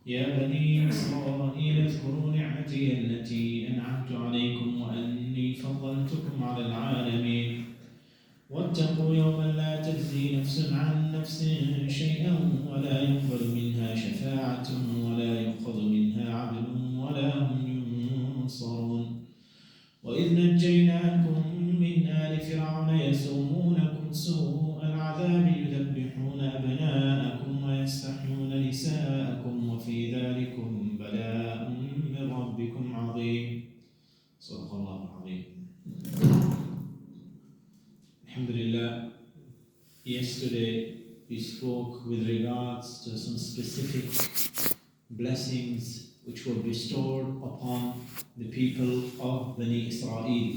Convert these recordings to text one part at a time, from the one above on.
يا بني إسرائيل اذكروا نعمتي التي أنعمت عليكم وأني فضلتكم على العالمين واتقوا يوما لا تجزي نفس عن نفس شيئا ولا يقبل منها شفاعة ولا يؤخذ منها عدل ولا هم ينصرون وإذ نجيناكم من آل فرعون يسومونكم سوء العذاب يذبحون أبناءكم ويستحيون نساءكم وفي ذلكم بلاء من ربكم عظيم. صدق الله العظيم. Alhamdulillah, yesterday we spoke with regards to some specific blessings which were bestowed upon the people of Bani Israel.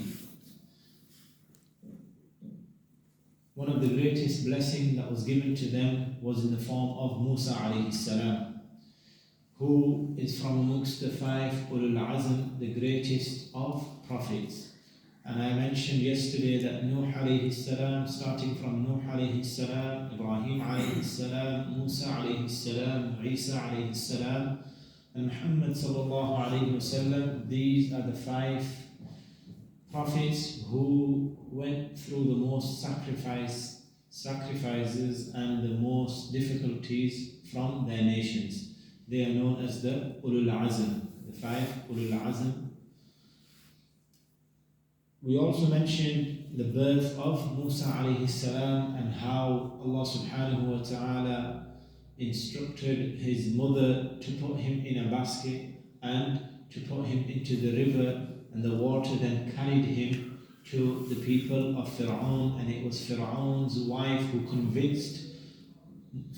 One of the greatest blessings that was given to them was in the form of Musa alayhi salam, who is from amongst the five ulul azm, the greatest of prophets. And I mentioned yesterday that Nuh alayhi salam, starting from Nuh alayhi salam, Ibrahim alayhi salam, Musa alayhi salam, Isa alayhi salam, and Muhammad sallallahu alayhi wasallam, these are the five prophets who went through the most sacrifices and the most difficulties from their nations. They are known as the Ulul Azm, the five Ulul Azm. We also mentioned the birth of Musa alayhi salam and how Allah subhanahu wa ta'ala instructed his mother to put him in a basket and to put him into the river, and the water then carried him to the people of Fir'aun, and it was Fir'aun's wife who convinced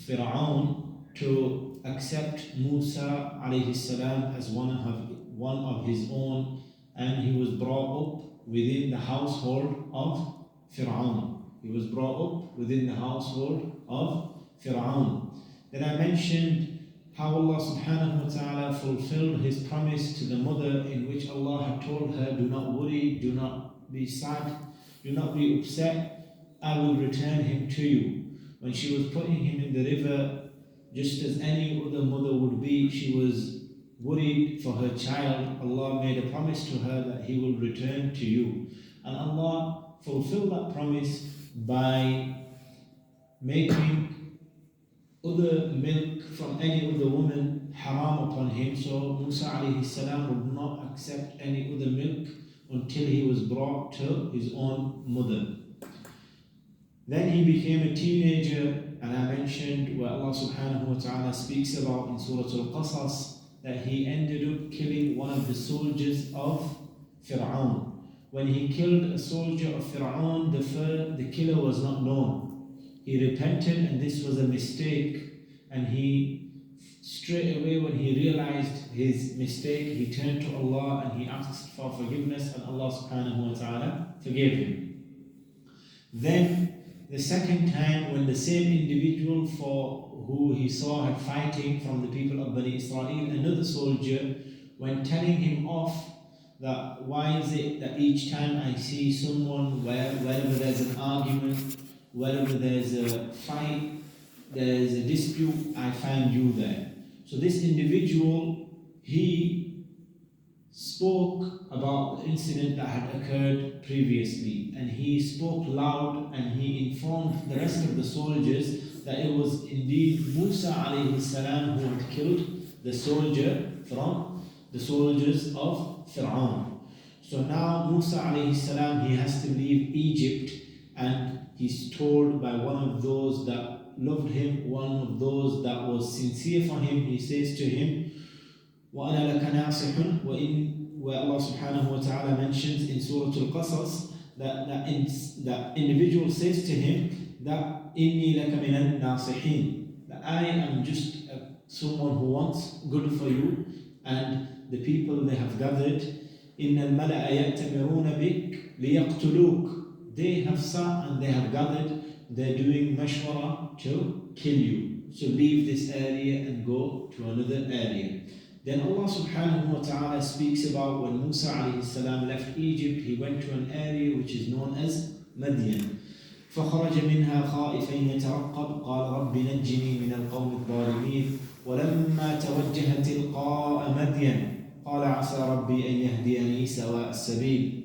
Fir'aun to accept Musa alayhi salam as one of his own, and he was brought up within the household of Fir'aun. He was brought up within the household of Fir'aun. Then I mentioned how Allah subhanahu wa ta'ala fulfilled his promise to the mother, in which Allah had told her, do not worry, do not be sad, do not be upset, I will return him to you. When she was putting him in the river, just as any other mother would be, she was worried for her child. Allah made a promise to her that he will return to you. And Allah fulfilled that promise by making other milk from any other woman haram upon him. So Musa alayhi salam would not accept any other milk until he was brought to his own mother. Then he became a teenager, and I mentioned where Allah subhanahu wa ta'ala speaks about in Surah Al-Qasas that he ended up killing one of the soldiers of Fir'aun. When he killed a soldier of Fir'aun, the killer was not known. He repented, and this was a mistake, and he straight away, when he realized his mistake, he turned to Allah and he asked for forgiveness, and Allah subhanahu wa ta'ala forgave him. Then the second time, when the same individual for who he saw had fighting from the people of Bani Israel, another soldier, when telling him off that why is it that each time I see someone wherever there's an argument, wherever there's a fight, there's a dispute, I find you there. So this individual, he spoke about the incident that had occurred previously, and he spoke loud, and he informed the rest of the soldiers that it was indeed Musa alayhi salam who had killed the soldier from the soldiers of Fir'aun. So now Musa alayhi salam, he has to leave Egypt, and he's told by one of those that loved him, one of those that was sincere for him, he says to him, وَأَنَا لَكَ نَاصِحٌ, where Allah subhanahu wa ta'ala mentions in Surah Al-Qasas that individual says to him that إِنِّي لَكَ مِنَ النَّاصِحِينَ, that I am just someone who wants good for you. And the people, they have gathered, إِنَّ الْمَلَأَ يَأْتَمِرُونَ بِكَ لِيَقْتُلُوكَ, they have sat and they have gathered, they're doing mashwara to kill you. So leave this area and go to another area. Then Allah subhanahu wa ta'ala speaks about when Musa alayhi salam left Egypt, he went to an area which is known as Madian. فخرج منها خائفا يترقب قال رب نجني من القوم الظالمين ولما توجه تلقاء مدين قال عسى ربي أن يهديني سواء السبيل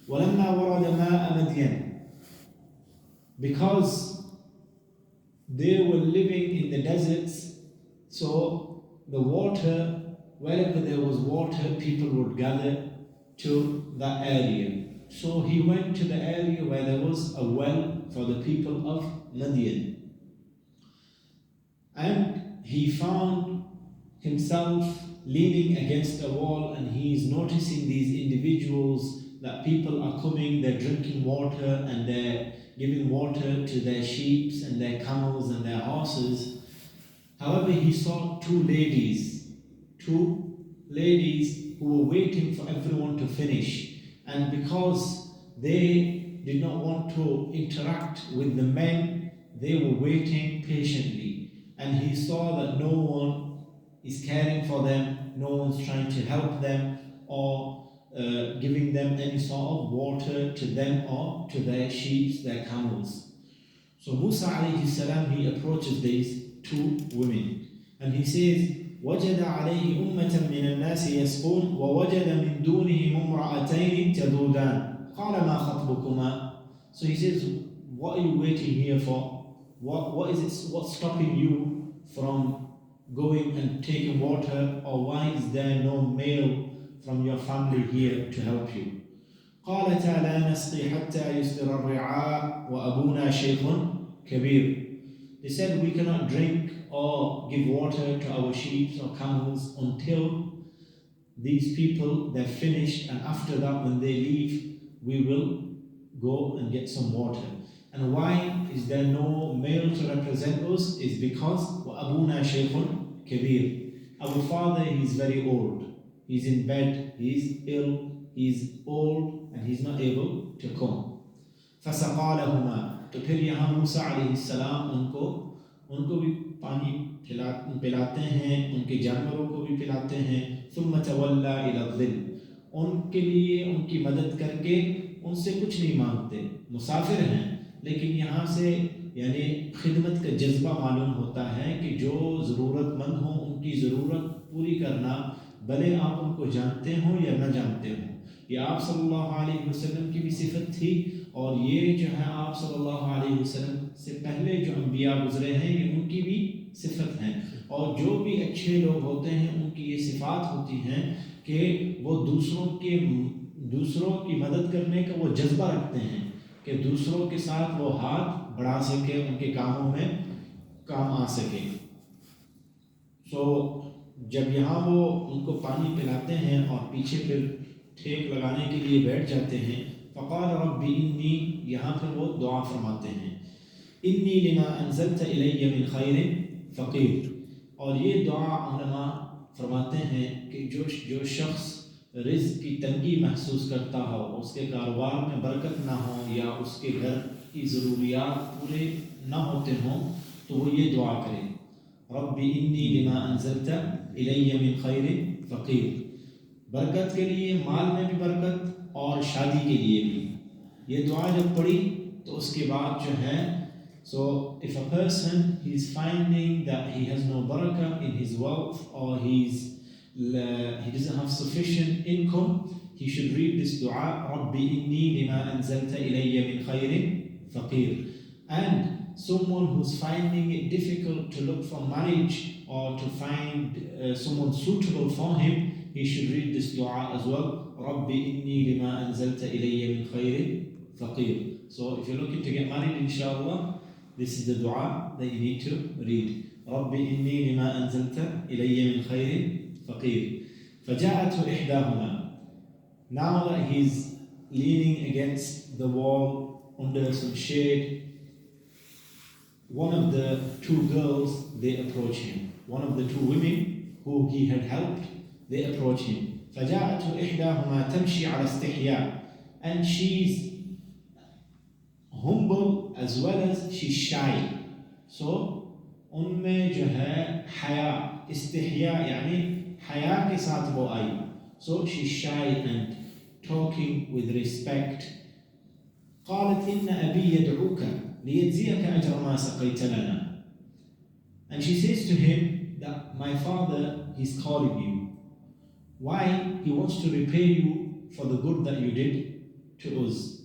ولما ورد ماء مدين, because they were living in the deserts, so the water, wherever there was water, people would gather to that area. So he went to the area where there was a well for the people of Madian, and he found himself leaning against a wall, and he is noticing these individuals, that people are coming, they're drinking water and they're giving water to their sheep and their camels and their horses. However, he saw two ladies who were waiting for everyone to finish, and because they did not want to interact with the men, they were waiting patiently, and he saw that no one is caring for them, no one's trying to help them or giving them any sort of water to them or to their sheep, their camels. So Musa alayhi salam, he approaches these two women and he says, وجد عليه أمة من الناس يسقون ووجد من دونهم امرأتين تذودان قال ما خطبكما. So he says, what are you waiting here for? What's stopping you from going and taking water, or why is there no male from your family here to help you? قالتا لا نسقي حتى يصدر الرعاء وأبونا شيخ كبير. They said, we cannot drink or give water to our sheep or camels until these people, they're finished, and after that when they leave, we will go and get some water. And why is there no male to represent us? Is because وَأَبُونَا شَيْخٌ كَبِيرٌ. Our father, he's very old. He's in bed, he's ill, he's old, and he's not able to come. فَسَقَى لَهُمَا. तो फिर यहाँ मूसा अलैहिस्सलाम उनको भी पानी पिलाते हैं, उनके जानवरों को भी पिलाते हैं. ثُمَّ تَوَلَّى إِلَى الظِّلِّ. उनके लिए उनकी मदद करके उनसे कुछ नहीं मांगते. मुसाफिर हैं, लेकिन यहाँ से यानी खिदमत का जज्बा मालूम होता है कि जो ज़रूरतमंद हो उनकी ज़रूरत पूरी करना, भले आप उनको जानते हो या न जानते हो. ये आप सल्लल्लाहु अलैहि वसल्लम की भी सिफत थी, और ये जो है आप सल्लल्लाहु अलैहि वसल्लम से पहले जो अंबिया गुजरे हैं, ये उनकी भी सिफत हैं. और जो भी अच्छे लोग होते हैं उनकी ये सिफात होती हैं कि वो दूसरों की मदद करने का वो जज्बा रखते हैं कि दूसरों के साथ वो हाथ बढ़ा सके, उनके कामों में काम आ सके. सो जब यहाँ वो उनको पानी पिलाते हैं और पीछे फिर ठेक लगाने के लिए बैठ जाते हैं, फ़क़ाल रब्बी इन्नी, यहाँ पर वो दुआ फरमाते हैं, इन्नी लिमा अंज़लत इलैया मिन खैरिन फ़क़ीर. और ये दुआ उलमा फरमाते हैं कि जो शख्स रिज़्क़ की तंगी महसूस करता हो, उसके कारोबार में बरकत ना हो या उसके घर की ज़रूरियात पूरे ना होते हों, तो वो ये दुआ करे, रब्बी इन्नी लिमा अंज़लत इलैया मिन खैरिन फ़क़ीर. बरकत के लिए, माल में भी बरकत और शादी के लिए भी. ये दुआ जब पढ़ी तो उसके बाद जो है, so if a person is finding that he has no barakah in his wealth, or he doesn't have sufficient income, he should read this dua, Rabbi inni lima anzalta ilayya min khayrin faqir. And someone who's finding it difficult to look for marriage or to find someone suitable for him, he should read this dua as well, Rabbi inni lima anzalta ilayya min khayrin faqir. So if you're looking to get married, inshallah, this is the dua that you need to read. رب إني لما أنزلت إلي من خير فقير. فجاءته إحداهما. Now that he's leaning against the wall under some shade, one of the two girls, they approach him. One of the two women who he had helped, they approach him. فجاءته إحداهما تمشي على استحياء. And she's humble as well as she's shy. So उनमें जो है हया, इस्तिहया यानी हया के साथ वो आई. So she's shy and talking with respect. قالت إن أبي يدعوك. ليجزيك أجر ما سقيت لنا. And she says to him that my father is calling you. Why? He wants to repay you for the good that you did to us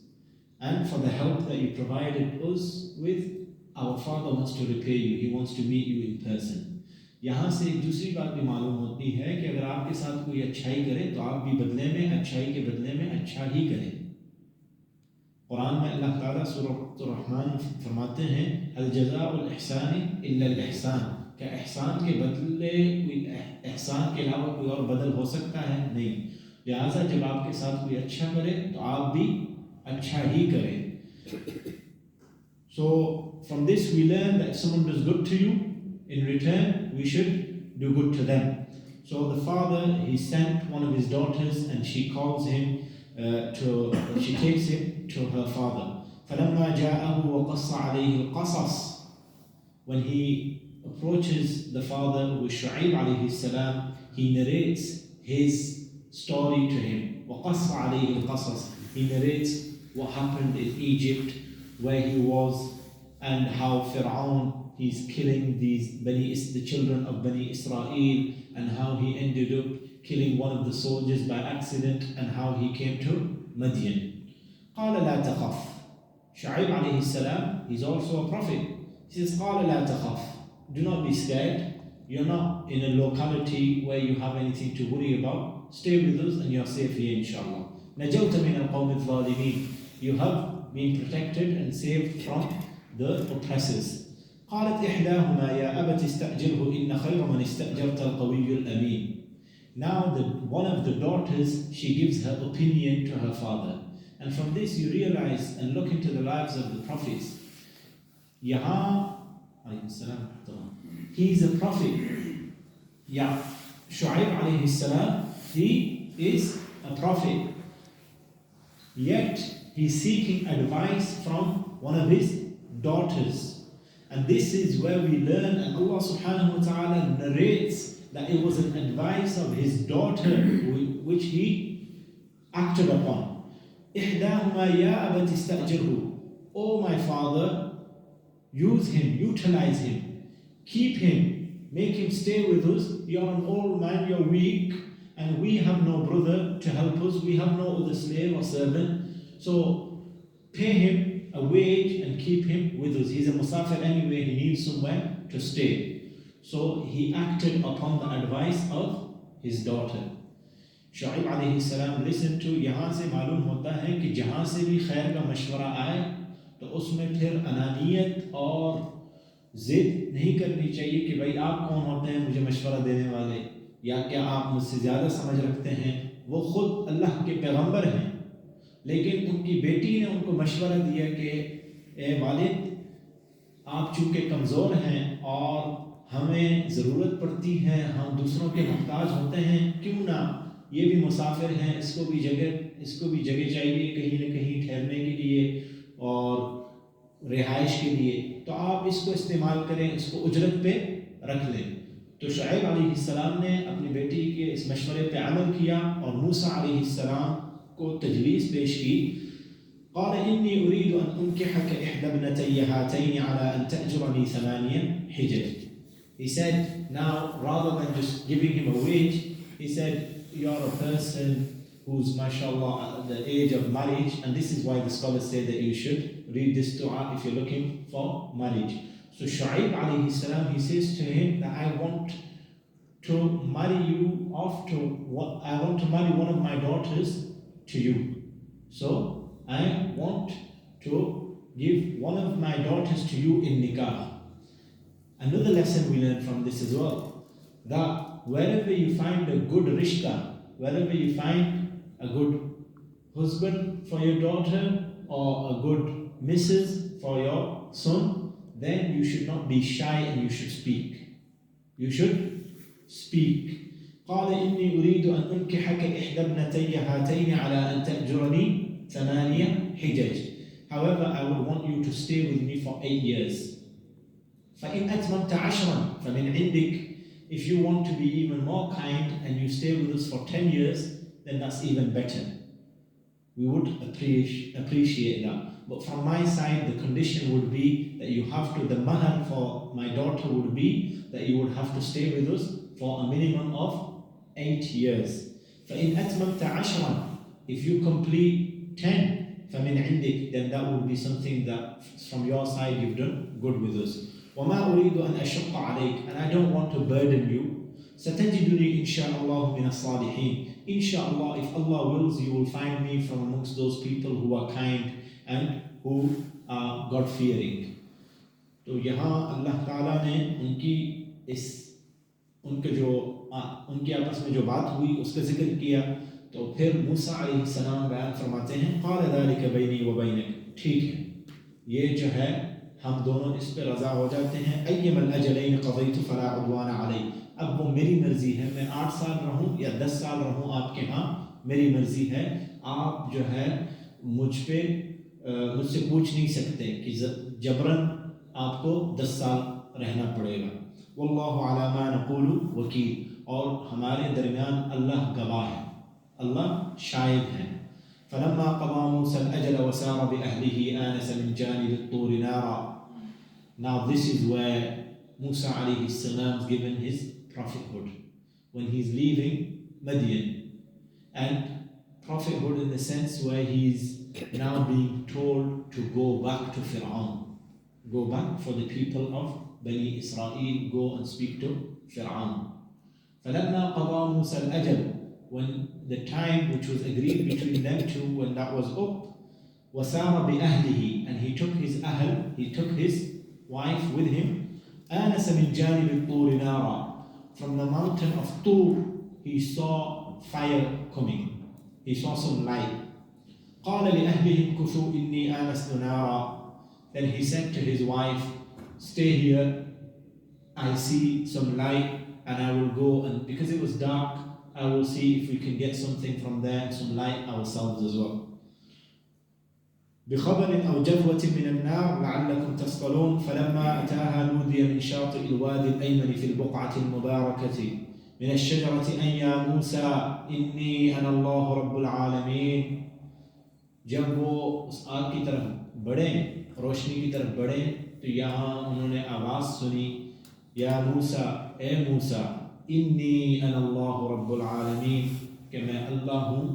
and for the help that you provided us with. Our father wants to repay you. He wants to meet you in person. यहाँ से एक दूसरी बात भी मालूम होती है कि अगर आपके साथ कोई अच्छाई करे तो आप भी बदले में अच्छाई के बदले में अच्छा ही करें. कुरान में अल्लाह ताला सूरह रहमान फरमाते हैं अल जज़ाउल इहसानी इल्ला अल इहसान, क्या एहसान के बदले कोई एहसान के अलावा कोई और बदल हो सकता है? नहीं. लिहाजा जब आपके साथ कोई अच्छा करे तो आप भी अच्छा ही करें. So from this we learn that if someone does good to you, in return we should do good to them. So the father, he sent one of his daughters and she calls him she takes him to her father. فَلَمَّا جَاءَهُ وَقَصَّ عَلَيْهِ الْقَصَص. When he approaches the father with Shu'aib alayhi salam, he narrates his story to him. وَقَصَّ عَلَيْهِ الْقَصَص. He narrates what happened in Egypt, where he was, and how Fir'aun, he's killing the children of Bani Israel, and how he ended up killing one of the soldiers by accident, and how he came to Madian. قال لا تخف. Shu'aib alayhi salam, he's also a prophet. He says, قال لا تخف. Do not be scared. You're not in a locality where you have anything to worry about. Stay with us and you're safe here, inshallah. نجوت من القوم الظالمين. You have been protected and saved from the oppressors. قالت إحداهما يا أبت استأجره إن خير من استأجرت القوي الأمين. Now one of the daughters, she gives her opinion to her father. And from this you realize and look into the lives of the prophets. Yaha, he is a prophet. Yeah, Shu'aib alayhi salam, he is a prophet. Yet he's seeking advice from one of his daughters. And this is where we learn, and Allah subhanahu wa ta'ala narrates that it was an advice of his daughter which he acted upon. إِحْدَاهُمَا يَا أَبَتِ اسْتَأْجِرْهُ. Oh my father, use him, utilize him, keep him, make him stay with us. You're an old man, you're weak, and we have no brother to help us. We have no other slave or servant. So pay him a wage and keep him with us. He's a musafir anyway, he needs somewhere to stay. So he acted upon the advice of his daughter. Shu'aib alayhi salam listened to. यहाँ से मालूम होता है कि जहाँ से भी खैर का मशवरा आए तो उसमें फिर अनानियत और जिद नहीं करनी चाहिए कि भाई आप कौन होते हैं मुझे मशवरा देने वाले, या क्या आप मुझसे ज़्यादा समझ रखते हैं. वो खुद अल्लाह के पैगंबर हैं, लेकिन उनकी बेटी ने उनको मशवरा दिया कि ए वालिद, आप चूँकि कमज़ोर हैं और हमें ज़रूरत पड़ती है, हम दूसरों के मोहताज होते हैं, क्यों ना ये भी मुसाफिर हैं, इसको भी जगह चाहिए कहीं न कहीं ठहरने के लिए और रिहाइश के लिए, तो आप इसको इस्तेमाल करें, इसको उजरत पे रख लें. तो शुएब अलैहिस्सलाम ने अपनी बेटी के इस मशवरे पे अमल किया और मूसा अलैहिस्सलाम को तजवीज़ पेश की. قال إني أريد أن أنكحك إحدى ابنتي هاتين على أن تأجرني 8 حجج. He said, now rather than just giving him a wage, he said, you're a person who's mashallah at the age of marriage, and this is why the scholars say that you should read this dua if you're looking for marriage. So Shu'aib alayhi salam, he says to him that I want to marry you off to what I want to marry one of my daughters to you. So I want to give one of my daughters to you in nikah. Another lesson we learn from this as well, that wherever you find a good rishta, wherever you find a good husband for your daughter or a good missus for your son, then you should not be shy and you should speak. You should speak. قال إني أريد أن أنكحك إحدى ابنتي هاتين على أن تأجرني 8 حجج. However, I would want you to stay with me for 8 years. فإن أتممت 10 فمن عندك. If you want to be even more kind and you stay with us for 10 years, then that's even better. We would appreciate that. But from my side, the condition would be that you have to, the mahar for my daughter would be that you would have to stay with us for a minimum of 8 years. فَإِنْ أَتْمَمْتَ عَشْرًا, if you complete 10, فَمِنْ عِنْدِكَ, then that would be something that from your side you've done good with us. وَمَا أُرِيدُ أَنْ أَشُقَّ عَلَيْكَ, and I don't want to burden you. سَتَجِدُنِي إِنْ شَاءَ اللَّهُ مِنَ الصَّالِحِينَ. Inshallah, if Allah wills, you will find me from amongst those people who are kind and who are God-fearing. तो यहाँ अल्लाह ताला ने उनकी आपस में जो बात हुई उसका जिक्र किया. तो फिर मूसा अलैहिस्सलाम बयान फरमाते हैं, क़ाल ज़ालिक बैनी व बैनक, ठीक है, ये जो है हम दोनों इस पे रज़ा हो जाते हैं. अय्यमल अजलैन क़ज़ैतु फ़ला उद्वान अलैहि, अब वो मेरी मर्जी है, मैं 8 साल रहूं या 10 साल रहूं आपके यहाँ, मेरी मर्जी है. आप जो है मुझसे पूछ नहीं सकते कि जबरन आपको 10 साल रहना पड़ेगा. वल्लाहु अला मा नक़ूलु वकील, और हमारे दरमियान अल्लाह गवाह है, अल्लाह शाहिद है. फलम्मा क़ज़ा मूसा अल-अजल व सारा बिअहलिही आनस मिन जानिबि त्तूरि नारा. Now this is where Musa alayhi salam is given his prophethood, when he's leaving Madian, and prophethood in the sense where he's now being told to go back to Fir'aun, go back for the people of Bani Israel, go and speak to Fir'aun. فَلَمَّا قَضَى مُوسَى الْأَجَلِ, when the time which was agreed between them two, when that was up, وَسَارَ بِأَهْلِهِ, and he took his ahl, he took his wife with him, آنس من جانب الطور نارا, from the mountain of Tur he saw fire coming, he saw some light. قال لأهلهم كثوا إني آنست نارا, then he said to his wife, stay here, I see some light and I will go, and because it was dark I will see if we can get something from there, some light ourselves as well. بخبر أو جذوة من النار لعلكم تصطلون. فلما أتاها نودي من شاطئ الوادي الأيمن في البقعة المباركة من الشجرة أن يا موسى إني أنا الله رب العالمين. जब वो उस आग की तरफ बढ़े, रोशनी की तरफ बढ़े, तो यहाँ उन्होंने आवाज़ सुनी, या मूसा, ए मूसा, इन्नी अना अल्लाह रब्बुल आलमीन, कि मैं अल्लाह हूँ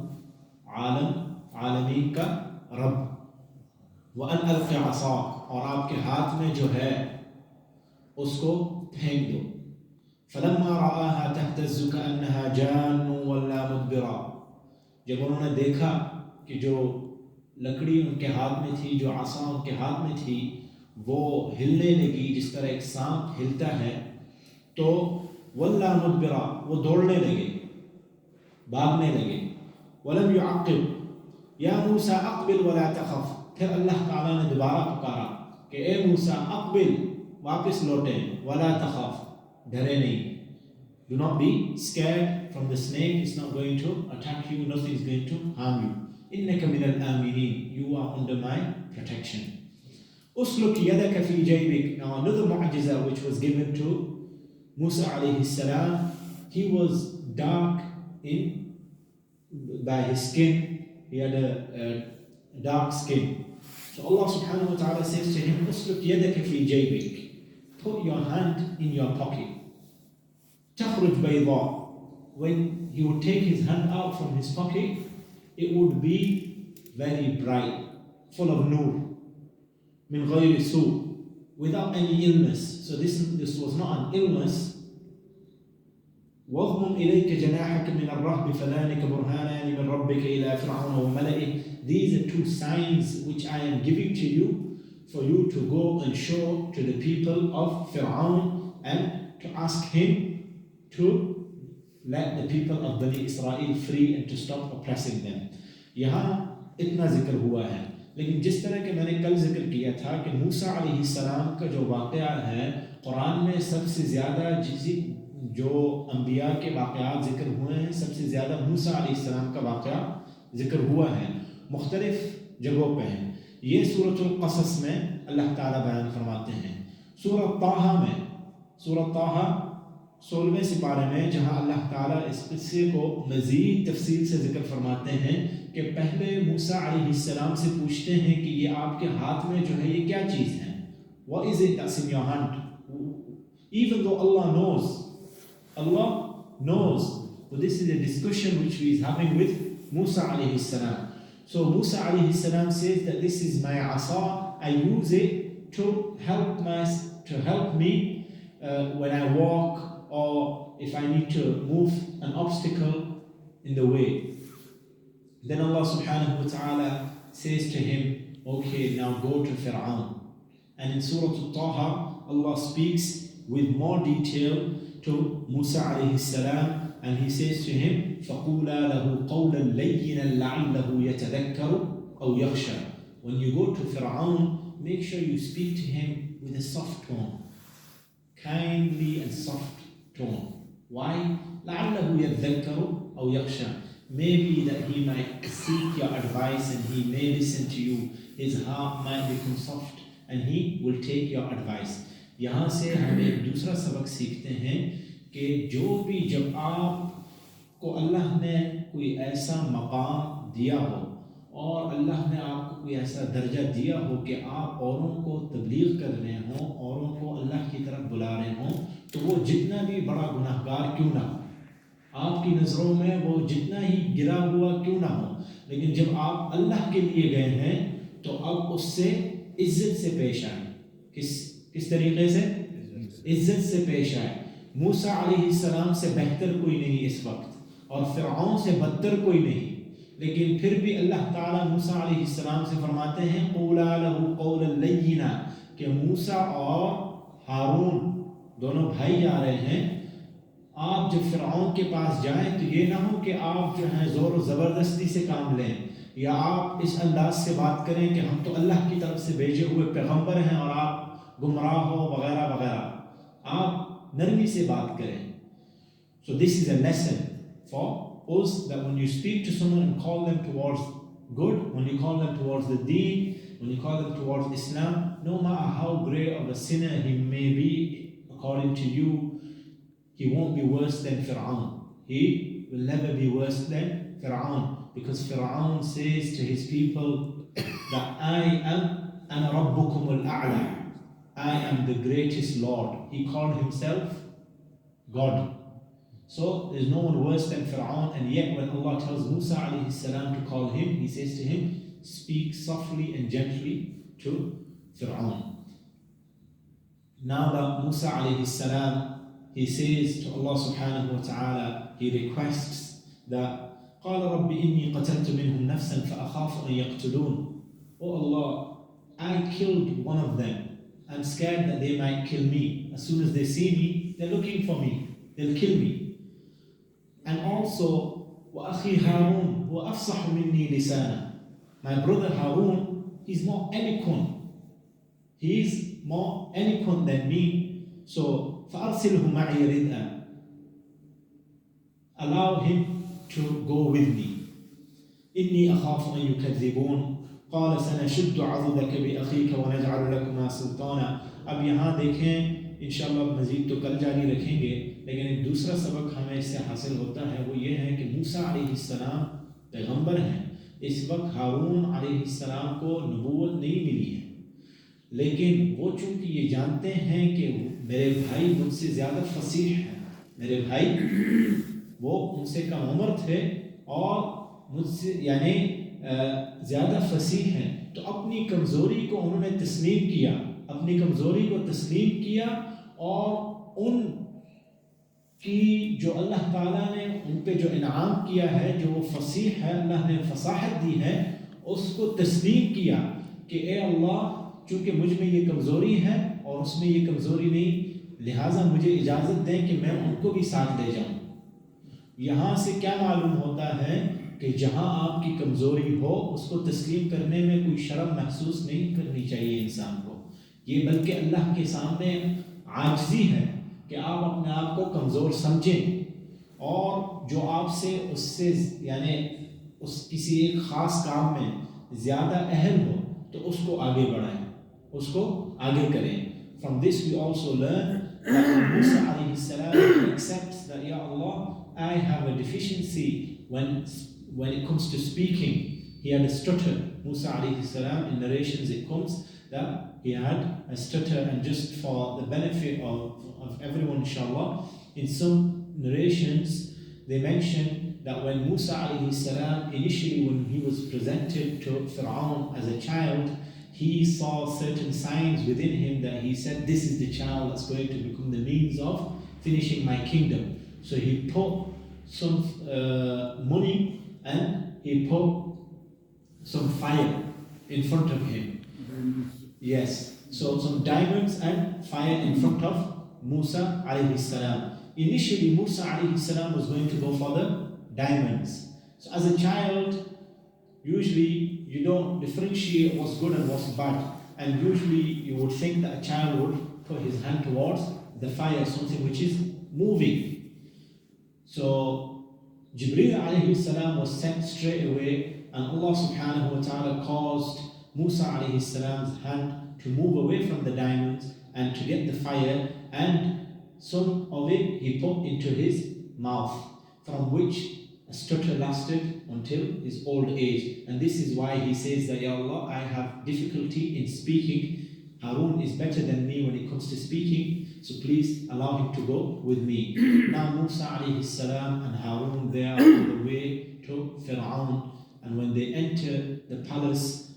आलमीन का रब. वअन अलक़ि असाक, और आपके हाथ में जो है उसको फेंक दो. फलम्मा रआहा तहतज़्ज़ु कअन्नहा जान्नु वल्ला मुदबिरा, जब उन्होंने देखा कि जो लकड़ी उनके हाथ में थी, जो आसा उनके हाथ में थी, वो हिलने लगी जिस तरह एक सांप हिलता है, तो वल्ला मुदबिरा, वो दौड़ने लगे, भागने लगे. वलम युअक़्क़िब या मूसा अक़बिल वला तख़फ़, फिर अल्लाह ताला ने दोबारा पुकारा कि ए मूसा अक़बिल, वापस लौटे, वला तख़फ़, डरे नहीं, do not be scared from the snake, it's not going to attack you, nothing is going to harm you. إنك من الآمنين, you are under my protection. أسلك يدك في جيبك. Now another mu'jiza which was given to Musa alayhi salam, he was dark by his skin, he had a dark skin. So Allah subhanahu wa ta'ala says to him, أسلك يدك في جيبك, put your hand in your pocket. تخرج بيضاء, when he would take his hand out from his pocket, it would be very bright, full of nur, min ghayri su, without any illness. So this was not an illness. واضمم إليك جناحك من الرهب فذلك برهانان من ربك إلى فرعون وملئه. These are 2 signs which I am giving to you for you to go and show to the people of Fir'aun, and to ask him to let the people of Bani Israel free and to stop oppressing them. यहाँ इतना जिक्र हुआ है, लेकिन जिस तरह के मैंने कल जिक्र किया था कि मूसा अलैहिस्सलाम का जो वाक़या है, कुरान में सबसे ज़्यादा जो अंबिया के वाक़यात जिक्र हुए हैं, सबसे ज़्यादा मूसा अलैहिस्सलाम का वाक़या जिक्र हुआ है, मुख्तलिफ जगहों पे हैं. ये सूरतुल क़सस में अल्लाह ताला बयान फरमाते हैं. सूरत ताहा में, सूरत ताहा 16वें सिपारे में, जहाँ अल्लाह ताला इस किस्से को मज़ीद तफसील से जिक्र फरमाते हैं कि पहले मूसा अलैहिस्सलाम से पूछते हैं कि ये आपके हाथ में जो है ये क्या चीज़ है, what is it that's in your hand, even though Allah knows. So this is a discussion which he is having with Musa alaihissalam. So Musa alaihissalam says that this is my asa, I use it to help me when I walk, or if I need to move an obstacle in the way. Then Allah subhanahu wa ta'ala says to him, okay, now go to Fir'aun. And in Surah Al-Taha, Allah speaks with more detail to Musa alayhi salam, and he says to him, فَقُولَا لَهُ قَوْلًا لَيِّنًا لَعَلَّهُ يَتَذَكَّرُ أَوْ يَخْشَى. When you go to Fir'aun, make sure you speak to him with a soft tone, kindly and soft tone. Why? لَعَلَّهُ يَتَذَكَّرُ أَوْ يَخْشَى. Maybe that he might seek your advice and he may listen to you. His heart might become soft and he will take your advice. यहाँ से हम एक दूसरा सबक सीखते हैं कि जब आपको अल्लाह ने कोई ऐसा मकाम दिया हो और अल्लाह ने आपको कोई ऐसा दर्जा दिया हो कि आप औरों को तबलीग कर रहे हों, औरों को अल्लाह की तरफ बुला रहे हों, तो वो जितना भी बड़ा गुनाहगार क्यों ना हो, आपकी नज़रों में वो जितना ही गिरा हुआ क्यों ना हो, लेकिन जब आप अल्लाह के लिए गए हैं तो अब उससे इज्जत से पेश आए। किस तरीके से? इज्जत से पेश आए। मूसा अलैहिस्सलाम से बेहतर कोई नहीं इस वक्त और फिरऔन से बदतर कोई नहीं, लेकिन फिर भी अल्लाह ताला मूसा अलैहिस्सलाम से फरमाते हैं क़ूला लहू क़ौलन लय्यिना, कि मूसा और हारून दोनों भाई जा रहे हैं, आप जब फिरऔन के पास जाएं तो ये ना हो कि आप जो है ज़ोर और ज़बरदस्ती से काम लें, या आप इस अंदाज से बात करें कि हम तो अल्लाह की तरफ से भेजे हुए पैगंबर हैं और आप गुमराह हो वगैरह वगैरह। आप नरमी से बात करें। So this is a lesson for us, that when you speak to someone and call them towards good, when you call them towards the deen, when you call them towards Islam, no matter how great of a sinner he may be according to you, he won't be worse than Fir'aun. He will never be worse than Fir'aun, because Fir'aun says to his people that I am Rabbukum al-A'la, I am the greatest Lord. He called himself God. So there's no one worse than Fir'aun, and yet when Allah tells Musa alayhi salam to call him, he says to him, speak softly and gently to Fir'aun. Now that Musa alayhi salam, he says to Allah subhanahu wa ta'ala, he requests that قال رب إني قتلت منهم نفسا فأخاف أن يقتلون. Oh Allah, I killed one of them. I'm scared that they might kill me. As soon as they see me, they're looking for me. They'll kill me. And also, وأخي هارون هو أفصح مني لسانا. My brother Harun, he's more eloquent. He's more eloquent than me. So فأرسله معي ردءا. Allow him to go with me. إني أخاف أن يكذبون. قال سنشد عضدك بأخيك ونجعل لكما سلطانا. अब यहाँ देखें, इंशाअल्लाह मज़ीद तो कल जारी रखेंगे, लेकिन एक दूसरा सबक हमें इससे हासिल होता है, वो ये है कि मूसा अलैहिस्सलाम पैगंबर हैं। इस वक्त हारून अलैहिस्सलाम को नबूवत नहीं मिली है, लेकिन वो चूँकि ये जानते हैं कि मेरे भाई मुझसे ज़्यादा फसीह हैं, मेरे भाई वो उनसे कम उम्र थे और मुझसे यानी ज़्यादा फसीह हैं, तो अपनी कमज़ोरी को उन्होंने तस्लीम किया, अपनी कमज़ोरी को तस्लीम किया और उन की जो अल्लाह ताला ने उन पे जो इनाम किया है, जो वो फसीह है, अल्लाह ने फसाहत दी है, उसको तस्लीम किया कि ए अल्लाह, चूँकि मुझ में ये कमज़ोरी है और उसमें ये कमज़ोरी नहीं, लिहाजा मुझे इजाज़त दें कि मैं उनको भी साथ ले जाऊँ। यहाँ से क्या मालूम होता है कि जहाँ आपकी कमज़ोरी हो उसको तस्लीम करने में कोई शर्म महसूस नहीं करनी चाहिए इंसान को, ये बल्कि अल्लाह के सामने आजिज़ी है कि आप अपने आप को कमज़ोर समझें और जो आपसे उससे यानी उस किसी एक ख़ास काम में ज़्यादा अहल हो तो उसको आगे बढ़ाएं, उसको आगे करें. From this we also learn that when Musa alayhi salam he accepts that, Ya Allah, I have a deficiency when it comes to speaking. He had a stutter. Musa alayhi salam, in narrations it comes that he had a stutter, and just for the benefit of everyone, inshallah, in some narrations they mention that when Musa alayhi salam, initially when he was presented to Fir'aun as a child, he saw certain signs within him that he said, this is the child that's going to become the means of finishing my kingdom. So he put some money and he put some fire in front of him. Yes, so some diamonds and fire in front of Musa alayhi salam. Initially, Musa alayhi salam was going to go for the diamonds. So as a child, usually you don't differentiate what's good and what's bad. And usually you would think that a child would put his hand towards the fire, something which is moving. So Jibreel alayhi salam was sent straight away, and Allah subhanahu wa ta'ala caused Musa alayhi salam's hand to move away from the diamonds and to get the fire, and some of it he put into his mouth, from which a stutter lasted until his old age. And this is why he says that, Ya Allah, I have difficulty in speaking. Harun is better than me when it comes to speaking, so please allow him to go with me. Now Musa alayhi salam and Harun, they are on the way to Fir'aun, and when they enter the palace,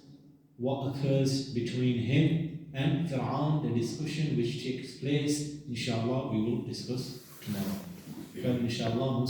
what occurs between him and Fir'aun, the discussion which takes place, inshallah, we will discuss tomorrow. Inshallah.